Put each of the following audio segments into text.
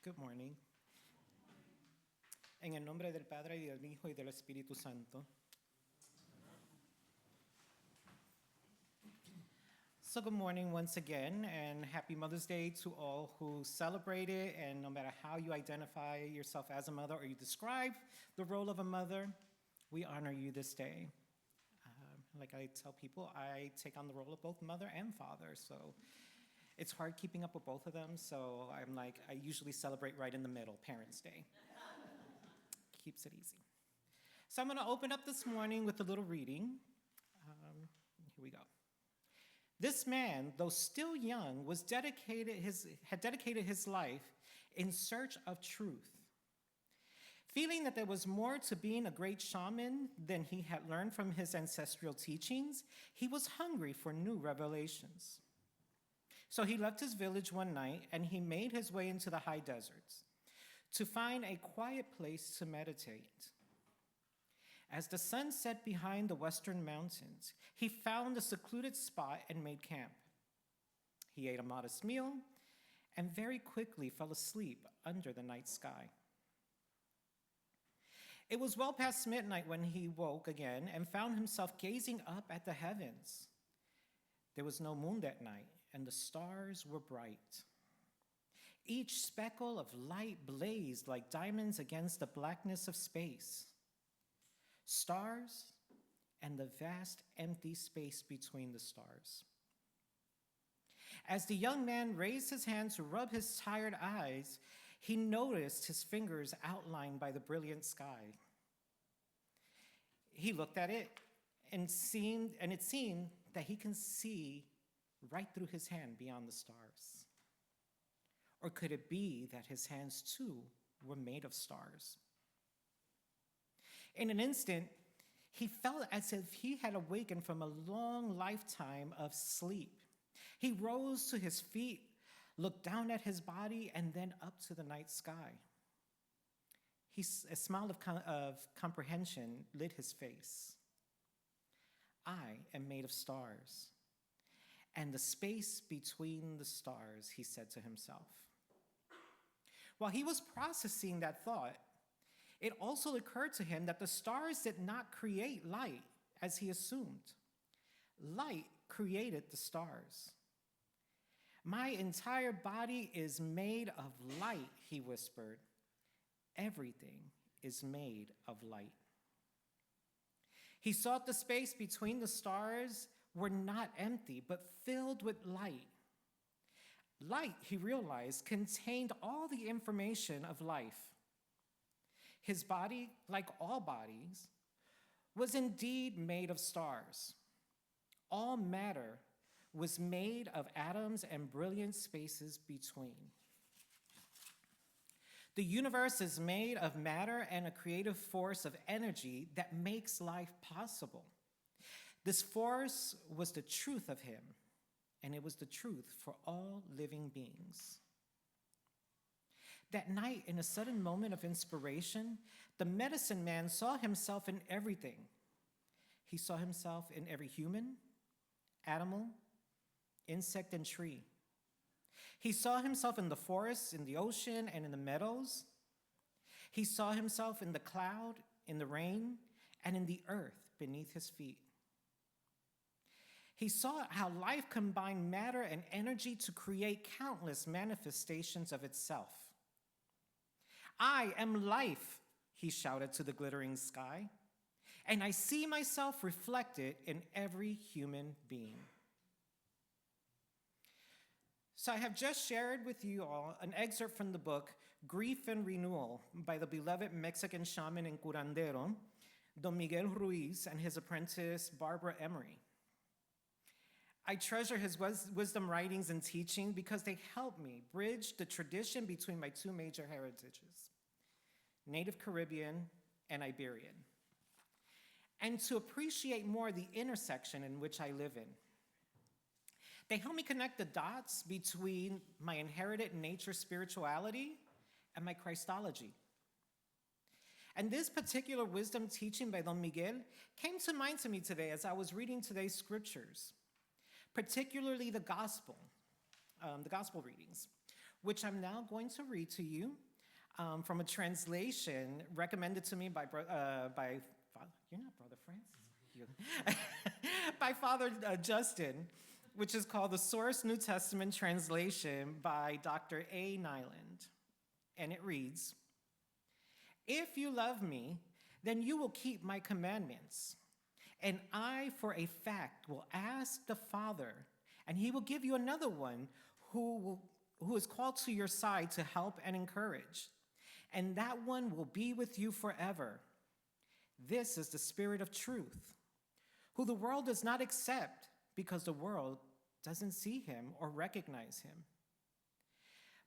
Good morning. En el nombre del Padre, y del Hijo, y del Espíritu Santo. So good morning once again, and happy Mother's Day to all who celebrate it, and no matter how you identify yourself as a mother or you describe the role of a mother, we honor you this day. Like I tell people, I take on the role of both mother and father, so it's hard keeping up with both of them, so I usually celebrate right in the middle, Parents' Day. Keeps it easy. So I'm going to open up this morning with a little reading. Here we go. This man, though still young, had dedicated his life in search of truth. Feeling that there was more to being a great shaman than he had learned from his ancestral teachings, he was hungry for new revelations. So he left his village one night and he made his way into the high deserts to find a quiet place to meditate. As the sun set behind the western mountains, he found a secluded spot and made camp. He ate a modest meal and very quickly fell asleep under the night sky. It was well past midnight when he woke again and found himself gazing up at the heavens. There was no moon that night, and the stars were bright. Each speckle of light blazed like diamonds against the blackness of space. Stars and the vast empty space between the stars. As the young man raised his hand to rub his tired eyes, he noticed his fingers outlined by the brilliant sky. He looked at it, and it seemed that he can see right through his hand beyond the stars. Or could it be that his hands too were made of stars? In an instant, he felt as if he had awakened from a long lifetime of sleep. He rose to his feet, looked down at his body, and then up to the night sky. A smile of comprehension lit his face. I am made of stars, and the space between the stars, he said to himself. While he was processing that thought, it also occurred to him that the stars did not create light, as he assumed. Light created the stars. My entire body is made of light, he whispered. Everything is made of light. He saw the space between the stars were not empty, but filled with light. Light, he realized, contained all the information of life. His body, like all bodies, was indeed made of stars. All matter was made of atoms and brilliant spaces between. The universe is made of matter and a creative force of energy that makes life possible. This force was the truth of him, and it was the truth for all living beings. That night, in a sudden moment of inspiration, the medicine man saw himself in everything. He saw himself in every human, animal, insect, and tree. He saw himself in the forests, in the ocean, and in the meadows. He saw himself in the cloud, in the rain, and in the earth beneath his feet. He saw how life combined matter and energy to create countless manifestations of itself. I am life, he shouted to the glittering sky, and I see myself reflected in every human being. So I have just shared with you all an excerpt from the book Grief and Renewal by the beloved Mexican shaman and curandero, Don Miguel Ruiz, and his apprentice, Barbara Emery. I treasure his wisdom writings and teaching because they help me bridge the tradition between my two major heritages, Native Caribbean and Iberian, and to appreciate more the intersection in which I live in. They help me connect the dots between my inherited nature spirituality and my Christology. And this particular wisdom teaching by Don Miguel came to mind to me today as I was reading today's scriptures, particularly the gospel readings, which I'm now going to read to you from a translation recommended to me by you're not Brother Francis, by Father Justin, which is called the Source New Testament Translation by Dr. A. Nyland. And it reads, "If you love me, then you will keep my commandments. And I, for a fact, will ask the Father, and he will give you another one who is called to your side to help and encourage. And that one will be with you forever. This is the Spirit of truth, who the world does not accept because the world doesn't see him or recognize him.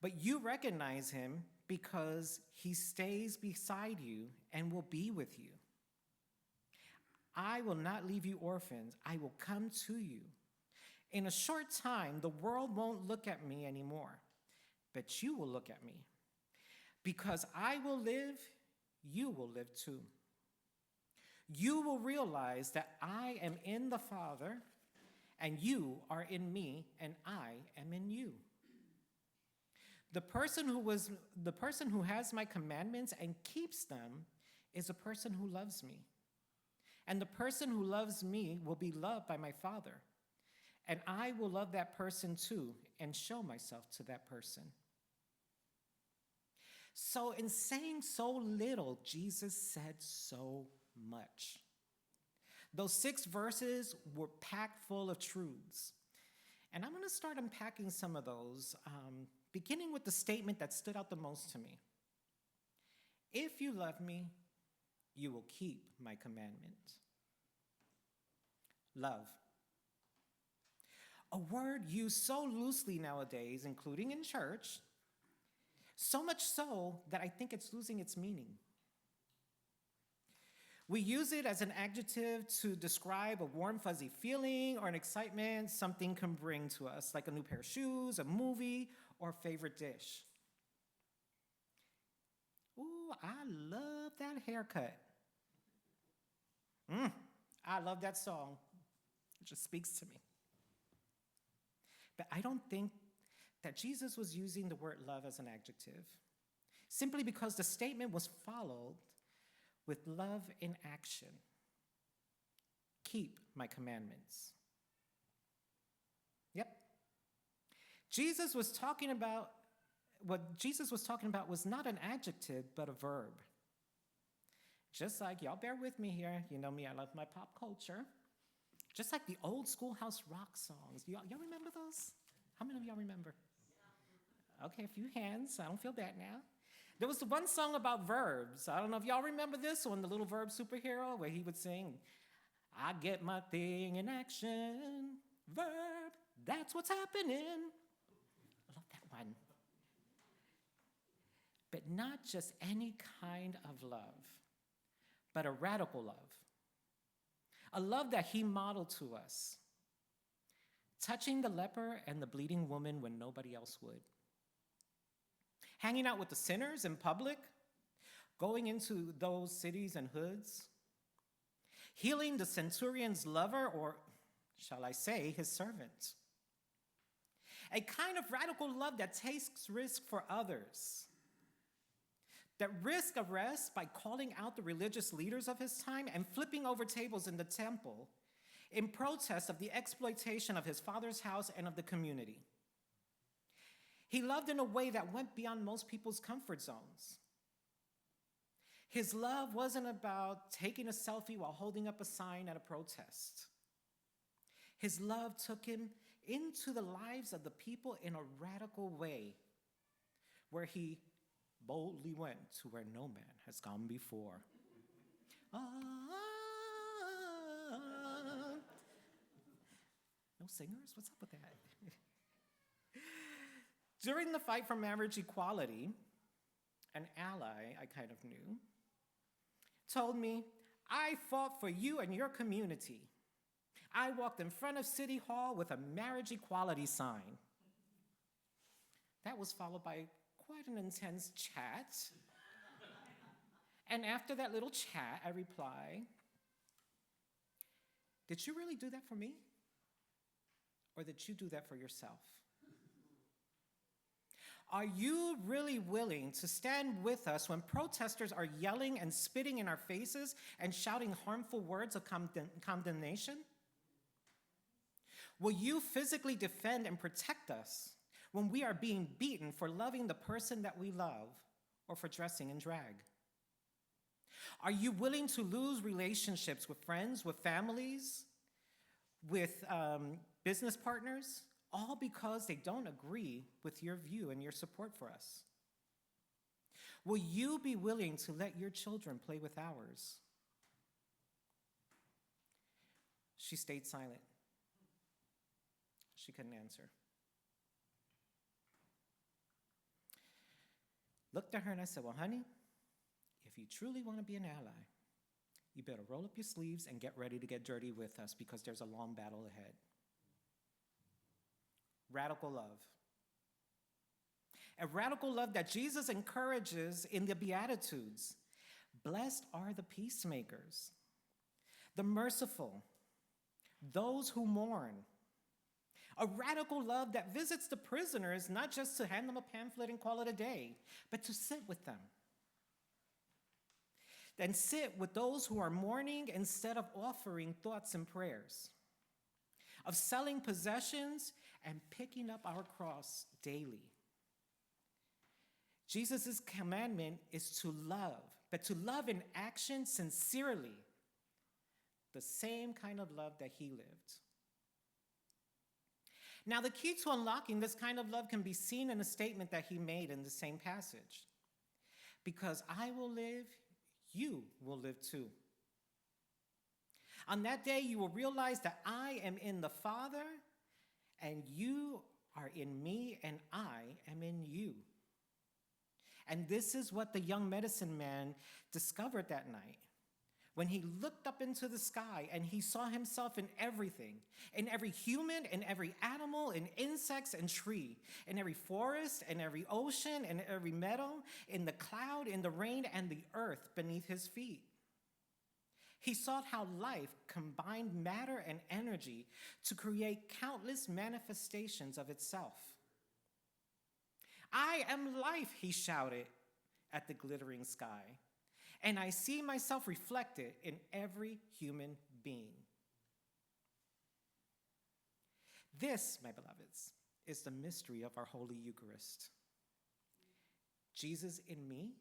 But you recognize him because he stays beside you and will be with you. I will not leave you orphans. I will come to you. In a short time, the world won't look at me anymore, but you will look at me. Because I will live, you will live too. You will realize that I am in the Father, and you are in me, and I am in you. The person who has my commandments and keeps them is a person who loves me. And the person who loves me will be loved by my Father. And I will love that person too and show myself to that person." So in saying so little, Jesus said so much. Those 6 verses were packed full of truths. And I'm going to start unpacking some of those, beginning with the statement that stood out the most to me. If you love me, you will keep my commandments. Love. A word used so loosely nowadays, including in church, so much so that I think it's losing its meaning. We use it as an adjective to describe a warm, fuzzy feeling or an excitement something can bring to us, like a new pair of shoes, a movie, or a favorite dish. Ooh, I love that haircut. I love that song. It just speaks to me. But I don't think that Jesus was using the word love as an adjective, simply because the statement was followed with love in action. Keep my commandments. Yep. What Jesus was talking about was not an adjective, but a verb. Just like, y'all bear with me here, you know me, I love my pop culture. Just like the old schoolhouse rock songs. Y'all remember those? How many of y'all remember? Okay, a few hands, I don't feel bad now. There was the one song about verbs. I don't know if y'all remember this one, the little verb superhero, where he would sing, "I get my thing in action, verb, that's what's happening." I love that one. But not just any kind of love, but a radical love. A love that he modeled to us, touching the leper and the bleeding woman when nobody else would. Hanging out with the sinners in public, going into those cities and hoods, healing the centurion's lover, or shall I say, his servant. A kind of radical love that takes risk for others, that risk arrest by calling out the religious leaders of his time and flipping over tables in the temple in protest of the exploitation of his Father's house and of the community. He loved in a way that went beyond most people's comfort zones. His love wasn't about taking a selfie while holding up a sign at a protest. His love took him into the lives of the people in a radical way, where he boldly went to where no man has gone before. No singers? What's up with that? During the fight for marriage equality, an ally I kind of knew told me, "I fought for you and your community. I walked in front of City Hall with a marriage equality sign." That was followed by quite an intense chat. And after that little chat, I reply, "Did you really do that for me? Or did you do that for yourself?" Are you really willing to stand with us when protesters are yelling and spitting in our faces and shouting harmful words of condemnation? Will you physically defend and protect us when we are being beaten for loving the person that we love or for dressing in drag? Are you willing to lose relationships with friends, with families, with business partners, all because they don't agree with your view and your support for us? Will you be willing to let your children play with ours? She stayed silent. She couldn't answer. Looked at her and I said, well, honey, if you truly want to be an ally, you better roll up your sleeves and get ready to get dirty with us because there's a long battle ahead. Radical love. A radical love that Jesus encourages in the Beatitudes. Blessed are the peacemakers, the merciful, those who mourn. A radical love that visits the prisoners, not just to hand them a pamphlet and call it a day, but to sit with them. Then sit with those who are mourning instead of offering thoughts and prayers. Of selling possessions and picking up our cross daily. Jesus' commandment is to love, but to love in action sincerely. The same kind of love that he lived. Now, the key to unlocking this kind of love can be seen in a statement that he made in the same passage. Because I will live, you will live too. On that day, you will realize that I am in the Father, and you are in me, and I am in you. And this is what the young medicine man discovered that night. When he looked up into the sky and he saw himself in everything, in every human, in every animal, in insects and tree, in every forest, in every ocean, in every meadow, in the cloud, in the rain, and the earth beneath his feet. He saw how life combined matter and energy to create countless manifestations of itself. I am life, he shouted at the glittering sky. And I see myself reflected in every human being. This, my beloveds, is the mystery of our Holy Eucharist. Jesus in me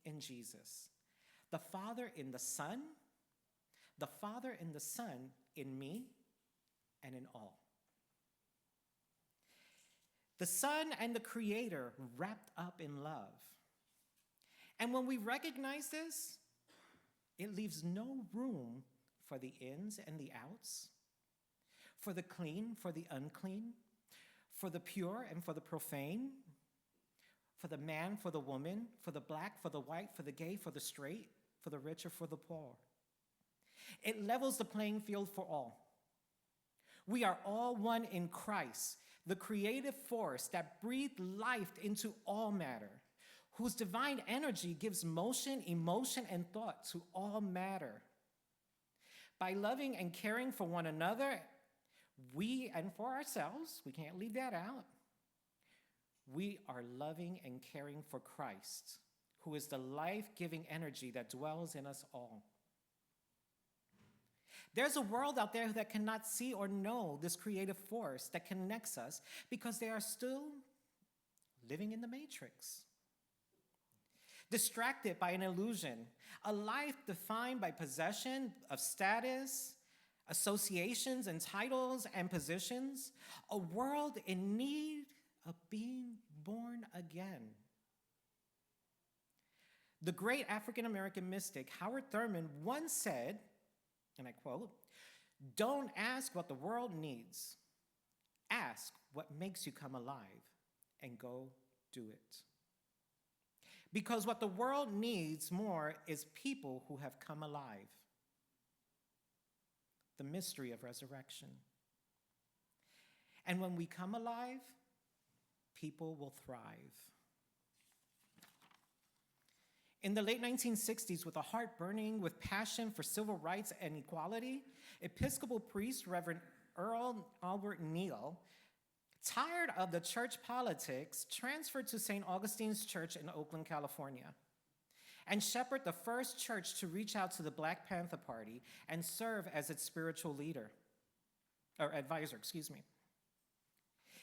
in Jesus. The Father in the Son in me and in all. The Son and the Creator wrapped up in love. And when we recognize this, it leaves no room for the ins and the outs, for the clean, for the unclean, for the pure and for the profane, for the man, for the woman, for the black, for the white, for the gay, for the straight, for the rich or for the poor. It levels the playing field for all. We are all one in Christ, the creative force that breathed life into all matter, whose divine energy gives motion, emotion, and thought to all matter. By loving and caring for one another, we, and for ourselves, we can't leave that out, we are loving and caring for Christ, who is the life-giving energy that dwells in us all. There's a world out there that cannot see or know this creative force that connects us because they are still living in the matrix. Distracted by an illusion, a life defined by possession of status, associations and titles and positions, a world in need of being born again. The great African-American mystic Howard Thurman once said, and I quote, "Don't ask what the world needs. Ask what makes you come alive and go do it." Because what the world needs more is people who have come alive. The mystery of resurrection. And when we come alive, people will thrive. In the late 1960s, with a heart burning with passion for civil rights and equality, Episcopal priest Reverend Earl Albert Neal tired of the church politics, transferred to St. Augustine's Church in Oakland, California, and shepherded the first church to reach out to the Black Panther Party and serve as its spiritual leader, or advisor, excuse me.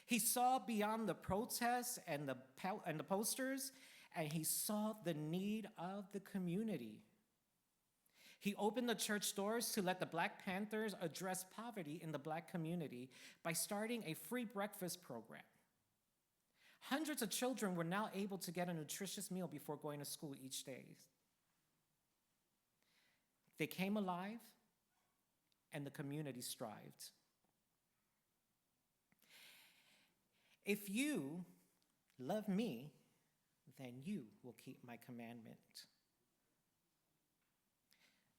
He saw beyond the protests and the posters, and he saw the need of the community. He opened the church doors to let the Black Panthers address poverty in the Black community by starting a free breakfast program. Hundreds of children were now able to get a nutritious meal before going to school each day. They came alive, and the community thrived. If you love me, then you will keep my commandment.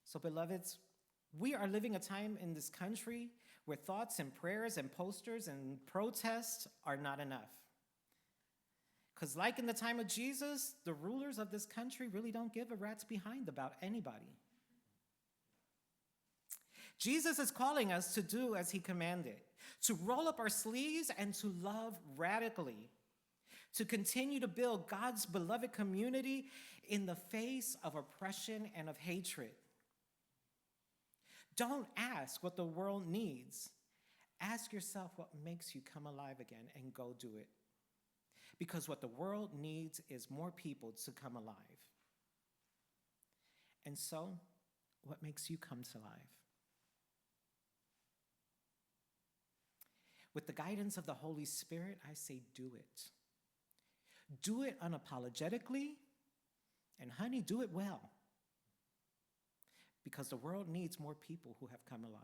So, beloveds, we are living a time in this country where thoughts and prayers and posters and protests are not enough. Because like in the time of Jesus, the rulers of this country really don't give a rat's behind about anybody. Jesus is calling us to do as he commanded, to roll up our sleeves and to love radically, to continue to build God's beloved community in the face of oppression and of hatred. Don't ask what the world needs. Ask yourself what makes you come alive again and go do it. Because what the world needs is more people to come alive. And so, what makes you come to life? With the guidance of the Holy Spirit, I say do it. Do it unapologetically, and honey, do it well. Because the world needs more people who have come alive.